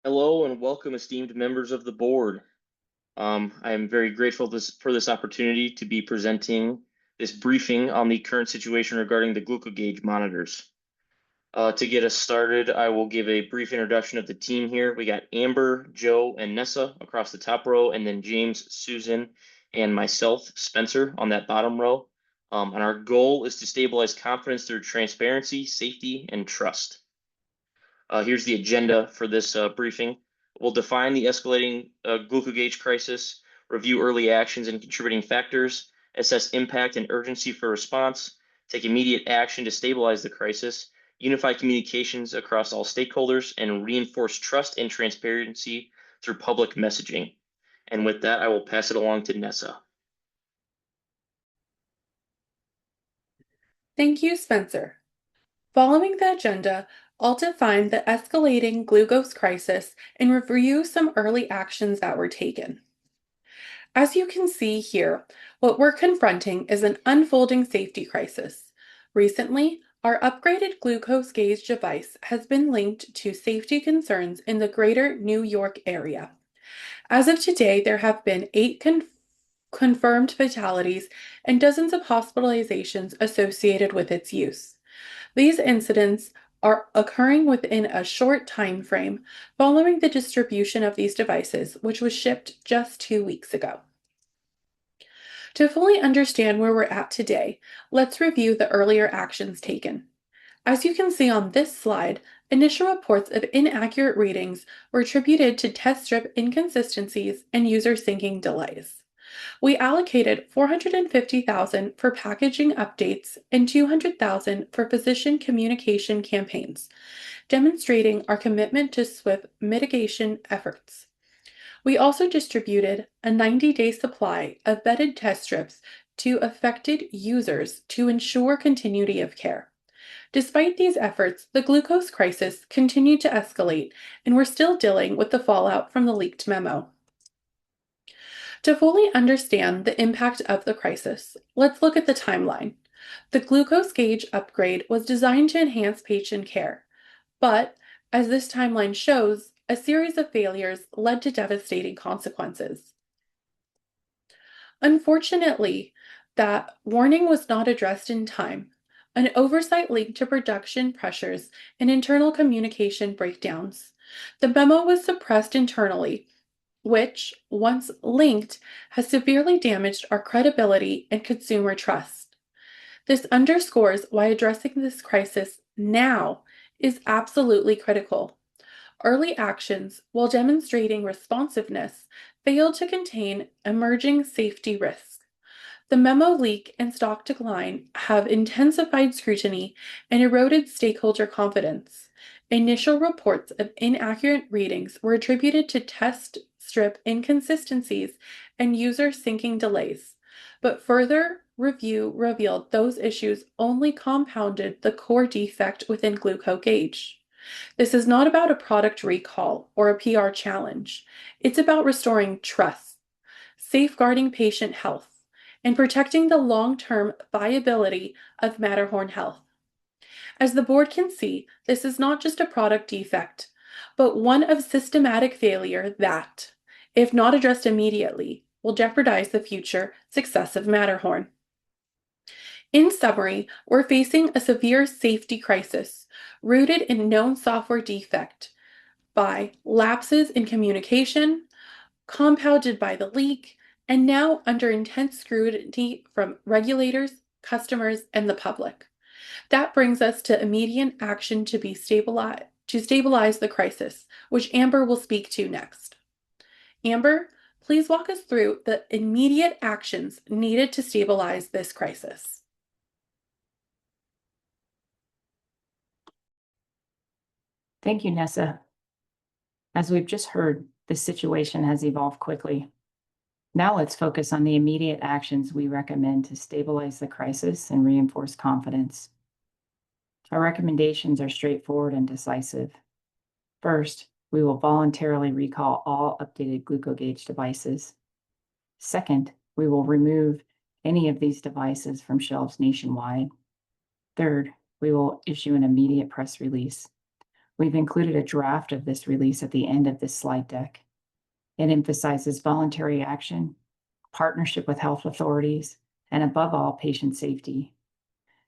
Hello and welcome, esteemed members of the board. I am very grateful for this opportunity to be presenting this briefing on the current situation regarding the glucogauge monitors. To get us started, I will give a brief introduction of the team here. We got Amber, Joe, and Nessa across the top row, and then James, Susan, and myself, Spencer, on that bottom row. And our goal is to stabilize confidence through transparency, safety, and trust. Here's the agenda for this briefing. We'll define the escalating glucogauge crisis, review early actions and contributing factors, assess impact and urgency for response, take immediate action to stabilize the crisis, unify communications across all stakeholders, and reinforce trust and transparency through public messaging. And with that, I will pass it along to Nessa. Thank you, Spencer. Following the agenda, I'll define the escalating glucose crisis and review some early actions that were taken. As you can see here, what we're confronting is an unfolding safety crisis. Recently, our upgraded glucose gauge device has been linked to safety concerns in the greater New York area. As of today, there have been 8 confirmed fatalities and dozens of hospitalizations associated with its use. These incidents are occurring within a short time frame following the distribution of these devices, which was shipped just 2 weeks ago. To fully understand where we're at today, let's review the earlier actions taken. As you can see on this slide, initial reports of inaccurate readings were attributed to test strip inconsistencies and user syncing delays. We allocated $450,000 for packaging updates and $200,000 for physician communication campaigns, demonstrating our commitment to swift mitigation efforts. We also distributed a 90-day supply of vetted test strips to affected users to ensure continuity of care. Despite these efforts, the glucose crisis continued to escalate, and we're still dealing with the fallout from the leaked memo. To fully understand the impact of the crisis, let's look at the timeline. The glucose gauge upgrade was designed to enhance patient care, but as this timeline shows, a series of failures led to devastating consequences. Unfortunately, that warning was not addressed in time. An oversight linked to production pressures and internal communication breakdowns. The memo was suppressed internally, which, once linked, has severely damaged our credibility and consumer trust. This underscores why addressing this crisis now is absolutely critical. Early actions, while demonstrating responsiveness, failed to contain emerging safety risks. The memo leak and stock decline have intensified scrutiny and eroded stakeholder confidence. Initial reports of inaccurate readings were attributed to test strip inconsistencies and user syncing delays, but further review revealed those issues only compounded the core defect within glucogauge. This is not about a product recall or a PR challenge. It's about restoring trust, safeguarding patient health, and protecting the long-term viability of Matterhorn Health. As the board can see, this is not just a product defect, but one of systematic failure that, if not addressed immediately, will jeopardize the future success of Matterhorn. In summary, we're facing a severe safety crisis rooted in known software defect by lapses in communication, compounded by the leak, and now under intense scrutiny from regulators, customers, and the public. That brings us to immediate action to stabilize the crisis, which Amber will speak to next. Amber, please walk us through the immediate actions needed to stabilize this crisis. Thank you, Nessa. As we've just heard, this situation has evolved quickly. Now let's focus on the immediate actions we recommend to stabilize the crisis and reinforce confidence. Our recommendations are straightforward and decisive. First, we will voluntarily recall all updated glucogauge devices. Second, we will remove any of these devices from shelves nationwide. Third, we will issue an immediate press release. We've included a draft of this release at the end of this slide deck. It emphasizes voluntary action, partnership with health authorities, and above all, patient safety.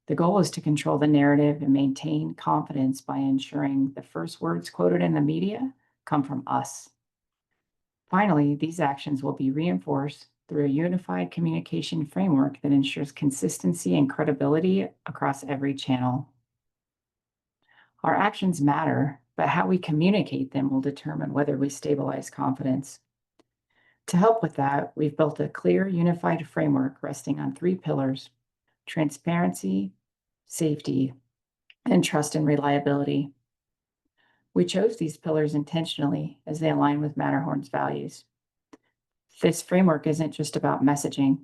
The goal is to control the narrative and maintain confidence by ensuring the first words quoted in the media come from us. Finally, these actions will be reinforced through a unified communication framework that ensures consistency and credibility across every channel. Our actions matter, but how we communicate them will determine whether we stabilize confidence. To help with that, we've built a clear, unified framework resting on 3 pillars: transparency, safety, and trust and reliability. We chose these pillars intentionally as they align with Matterhorn's values. This framework isn't just about messaging.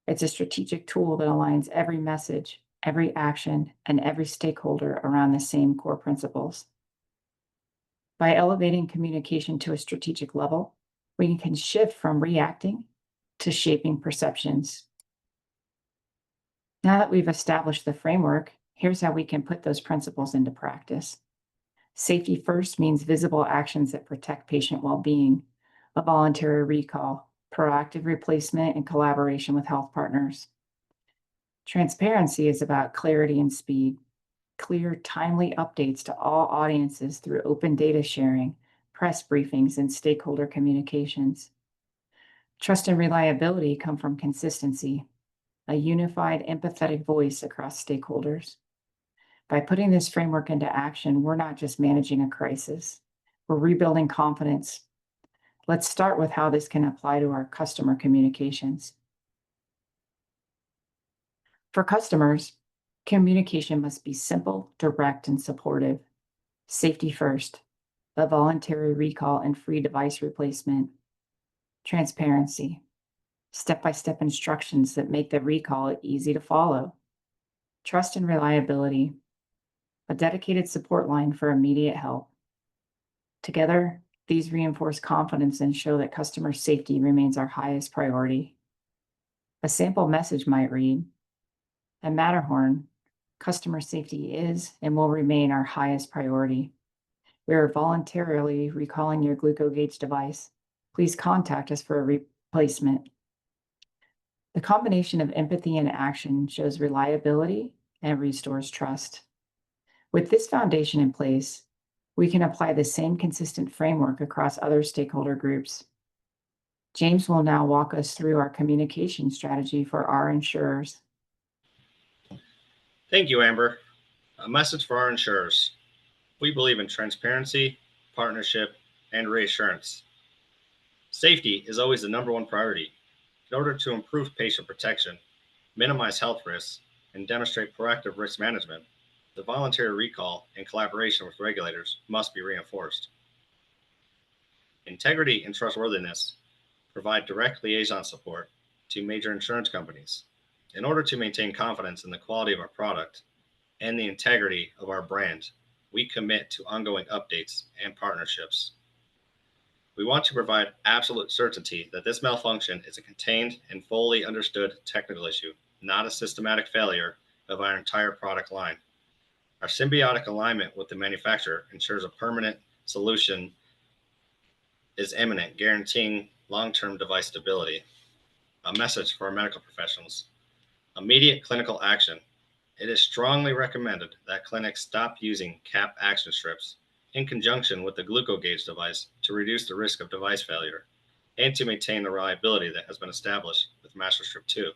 It's a strategic tool that aligns every message, every action, and every stakeholder around the same core principles. By elevating communication to a strategic level, we can shift from reacting to shaping perceptions. Now that we've established the framework, here's how we can put those principles into practice. Safety first means visible actions that protect patient well-being, a voluntary recall, proactive replacement, and collaboration with health partners. Transparency is about clarity and speed, clear, timely updates to all audiences through open data sharing, press briefings, and stakeholder communications. Trust and reliability come from consistency, a unified, empathetic voice across stakeholders. By putting this framework into action, we're not just managing a crisis, we're rebuilding confidence. Let's start with how this can apply to our customer communications. For customers, communication must be simple, direct, and supportive. Safety first, a voluntary recall and free device replacement. Transparency, step-by-step instructions that make the recall easy to follow. Trust and reliability, a dedicated support line for immediate help. Together, these reinforce confidence and show that customer safety remains our highest priority. A sample message might read, "At Matterhorn, customer safety is and will remain our highest priority. We are voluntarily recalling your glucogauge device. Please contact us for a replacement." The combination of empathy and action shows reliability and restores trust. With this foundation in place, we can apply the same consistent framework across other stakeholder groups. James will now walk us through our communication strategy for our insurers. Thank you, Amber. A message for our insurers. We believe in transparency, partnership, and reassurance. Safety is always the #1 priority. In order to improve patient protection, minimize health risks, and demonstrate proactive risk management, the voluntary recall and collaboration with regulators must be reinforced. Integrity and trustworthiness provide direct liaison support to major insurance companies. In order to maintain confidence in the quality of our product and the integrity of our brand, we commit to ongoing updates and partnerships. We want to provide absolute certainty that this malfunction is a contained and fully understood technical issue, not a systematic failure of our entire product line. Our symbiotic alignment with the manufacturer ensures a permanent solution is imminent, guaranteeing long-term device stability. A message for our medical professionals. Immediate clinical action. It is strongly recommended that clinics stop using cap action strips in conjunction with the glucogauge device to reduce the risk of device failure and to maintain the reliability that has been established with MasterStrip 2.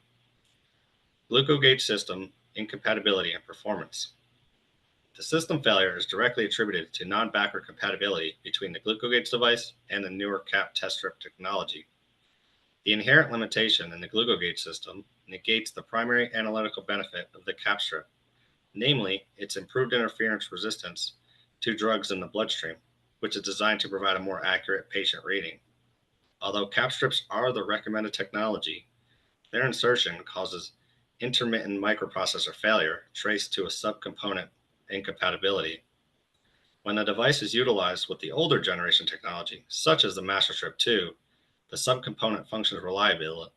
Glucogauge system incompatibility and performance. The system failure is directly attributed to non-backward compatibility between the glucogauge device and the newer cap test strip technology. The inherent limitation in the glucogauge system negates the primary analytical benefit of the cap strip, namely its improved interference resistance to drugs in the bloodstream, which is designed to provide a more accurate patient reading. Although cap strips are the recommended technology, their insertion causes intermittent microprocessor failure traced to a subcomponent incompatibility. When the device is utilized with the older generation technology, such as the MasterStrip 2, the subcomponent functions reliably,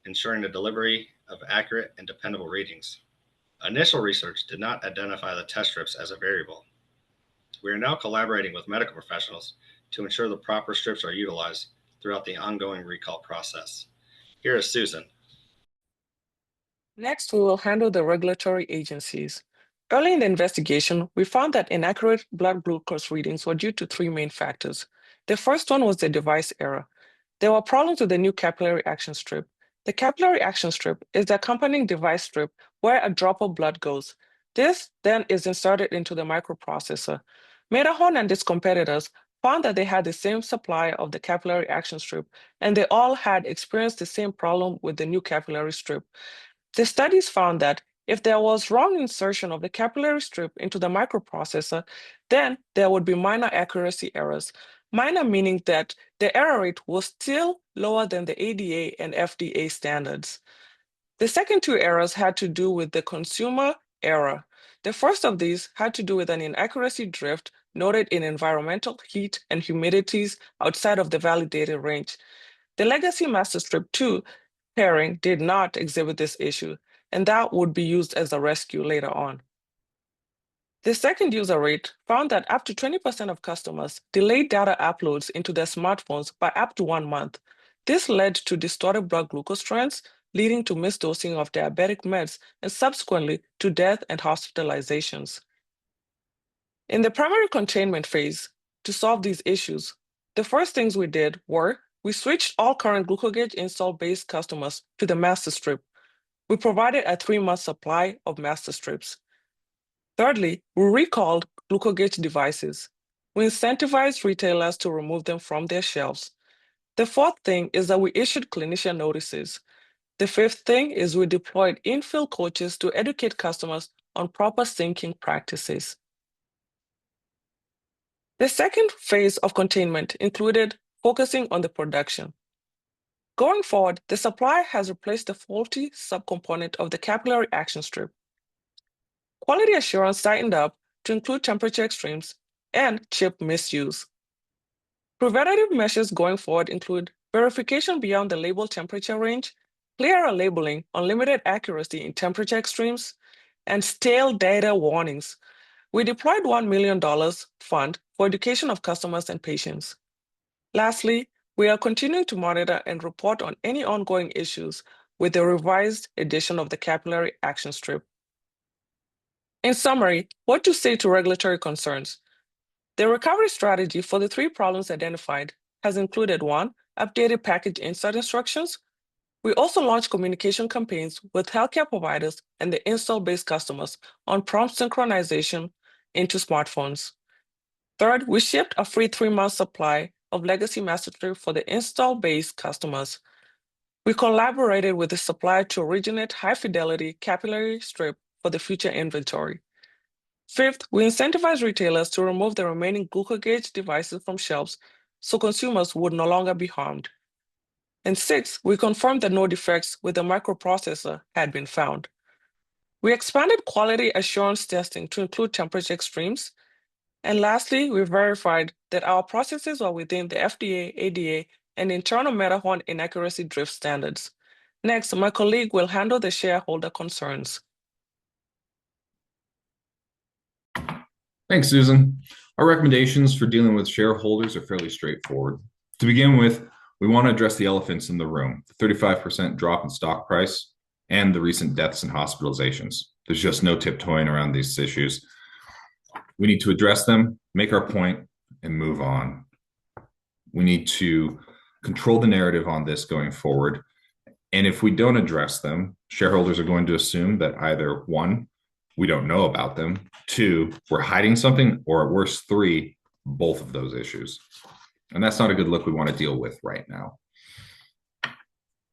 ensuring the delivery of accurate and dependable readings. Initial research did not identify the test strips as a variable. We are now collaborating with medical professionals to ensure the proper strips are utilized throughout the ongoing recall process. Here is Susan. Next, we will handle the regulatory agencies. Early in the investigation, we found that inaccurate blood glucose readings were due to three main factors. The first one was the device error. There were problems with the new capillary action strip. The capillary action strip is the accompanying device strip where a drop of blood goes. This then is inserted into the microprocessor. Matterhorn and its competitors found that they had the same supply of the capillary action strip, and they all had experienced the same problem with the new capillary strip. The studies found that if there was wrong insertion of the capillary strip into the microprocessor, then there would be minor accuracy errors. Minor meaning that the error rate was still lower than the ADA and FDA standards. The second two errors had to do with the consumer error. The first of these had to do with an inaccuracy drift noted in environmental heat and humidities outside of the validated range. The legacy master strip 2 pairing did not exhibit this issue, and that would be used as a rescue later on. The second user rate found that up to 20% of customers delayed data uploads into their smartphones by up to 1 month. This led to distorted blood glucose trends, leading to misdosing of diabetic meds and subsequently to death and hospitalizations. In the primary containment phase, to solve these issues, the first things we did were we switched all current GlucoGauge install-based customers to the master strip. We provided a 3-month supply of master strips. Thirdly, we recalled GlucoGauge devices. We incentivized retailers to remove them from their shelves. The fourth thing is that we issued clinician notices. The fifth thing is we deployed in-field coaches to educate customers on proper syncing practices. The second phase of containment included focusing on the production. Going forward, the supplier has replaced the faulty subcomponent of the capillary action strip. Quality assurance tightened up to include temperature extremes and chip misuse. Preventative measures going forward include verification beyond the label temperature range, clearer labeling on limited accuracy in temperature extremes, and stale data warnings. We deployed $1 million fund for education of customers and patients. Lastly, we are continuing to monitor and report on any ongoing issues with the revised edition of the capillary action strip. In summary, what to say to regulatory concerns? The recovery strategy for the 3 problems identified has included 1, updated package insert instructions. We also launched communication campaigns with healthcare providers and the install-based customers on prompt synchronization into smartphones. Third, we shipped a free 3-month supply of legacy master strip for the install-based customers. We collaborated with the supplier to originate high-fidelity capillary strip for the future inventory. Fifth, we incentivize retailers to remove the remaining GlucoGauge devices from shelves so consumers would no longer be harmed. And sixth, we confirmed that no defects with the microprocessor had been found. We expanded quality assurance testing to include temperature extremes. And lastly, we verified that our processes are within the FDA, ADA, and internal Matterhorn inaccuracy drift standards. Next, my colleague will handle the shareholder concerns. Thanks, Susan. Our recommendations for dealing with shareholders are fairly straightforward. To begin with, we want to address the elephants in the room, the 35% drop in stock price and the recent deaths and hospitalizations. There's just no tiptoeing around these issues. We need to address them, make our point, and move on. We need to control the narrative on this going forward. And if we don't address them, shareholders are going to assume that either 1, we don't know about them, 2, we're hiding something, or at worst 3, both of those issues. And that's not a good look we want to deal with right now.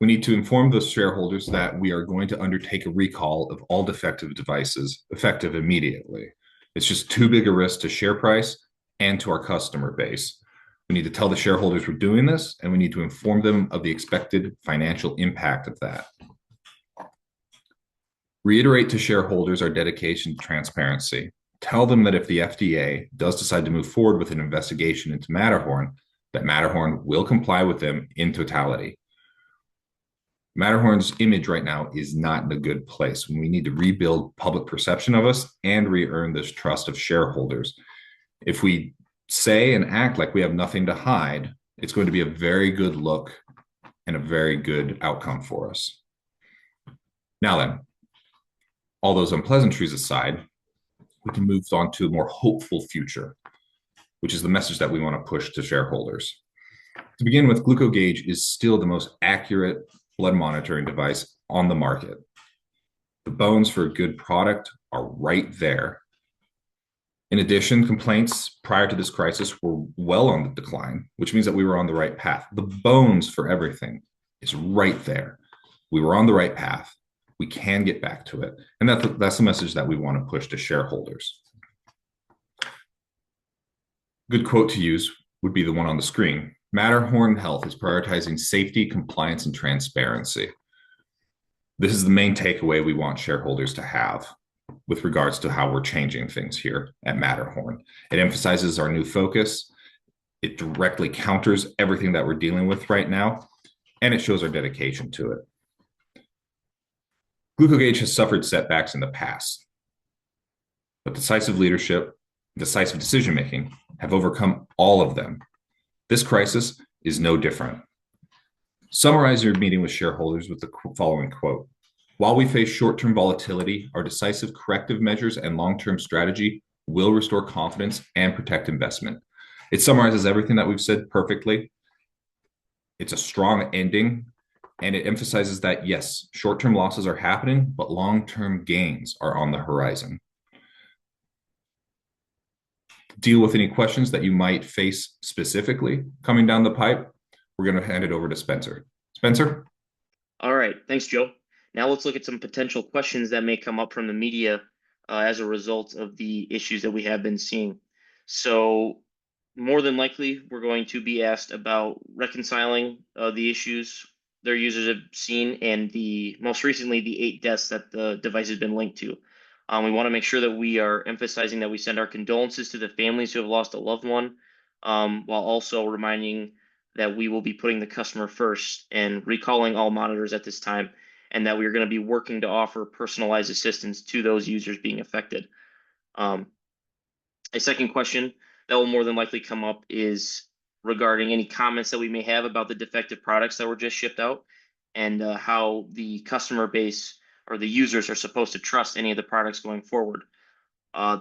We need to inform those shareholders that we are going to undertake a recall of all defective devices, effective immediately. It's just too big a risk to share price and to our customer base. We need to tell the shareholders we're doing this, and we need to inform them of the expected financial impact of that. Reiterate to shareholders our dedication to transparency. Tell them that if the FDA does decide to move forward with an investigation into Matterhorn, that Matterhorn will comply with them in totality. Matterhorn's image right now is not in a good place. We need to rebuild public perception of us and re-earn this trust of shareholders. If we say and act like we have nothing to hide, it's going to be a very good look and a very good outcome for us. Now then, all those unpleasantries aside, we can move on to a more hopeful future, which is the message that we want to push to shareholders. To begin with, GlucoGauge is still the most accurate blood monitoring device on the market. The bones for a good product are right there. In addition, complaints prior to this crisis were well on the decline, which means that we were on the right path. The bones for everything is right there. We were on the right path. We can get back to it. And that's the message that we want to push to shareholders. Good quote to use would be the one on the screen. Matterhorn Health is prioritizing safety, compliance, and transparency. This is the main takeaway we want shareholders to have with regards to how we're changing things here at Matterhorn. It emphasizes our new focus. It directly counters everything that we're dealing with right now, and it shows our dedication to it. GlucoGauge has suffered setbacks in the past, but decisive leadership, decisive decision-making have overcome all of them. This crisis is no different. Summarize your meeting with shareholders with the following quote. While we face short-term volatility, our decisive corrective measures and long-term strategy will restore confidence and protect investment. It summarizes everything that we've said perfectly. It's a strong ending, and it emphasizes that, yes, short-term losses are happening, but long-term gains are on the horizon. Deal with any questions that you might face specifically coming down the pipe. We're going to hand it over to Spencer. Spencer? All right, thanks, Joe. Now let's look at some potential questions that may come up from the media as a result of the issues that we have been seeing. So more than likely, we're going to be asked about reconciling the issues their users have seen and most recently, the 8 deaths that the device has been linked to. We want to make sure that we are emphasizing that we send our condolences to the families who have lost a loved one, while also reminding that we will be putting the customer first and recalling all monitors at this time, and that we are going to be working to offer personalized assistance to those users being affected. A second question that will more than likely come up is regarding any comments that we may have about the defective products that were just shipped out, and how the customer base or the users are supposed to trust any of the products going forward.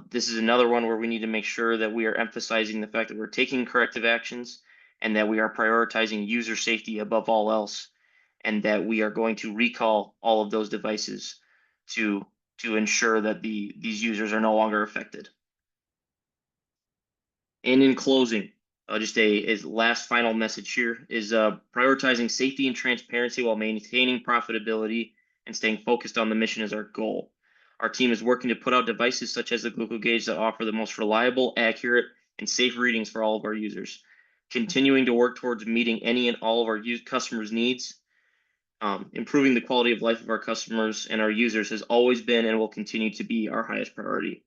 This is another one where we need to make sure that we are emphasizing the fact that we're taking corrective actions and that we are prioritizing user safety above all else, and that we are going to recall all of those devices to ensure that these users are no longer affected. And in closing, just a last final message here is prioritizing safety and transparency while maintaining profitability and staying focused on the mission is our goal. Our team is working to put out devices such as the GlucoGauge that offer the most reliable, accurate, and safe readings for all of our users. Continuing to work towards meeting any and all of our customers' needs, improving the quality of life of our customers and our users has always been and will continue to be our highest priority.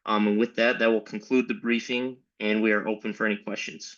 And with that, that will conclude the briefing, and we are open for any questions.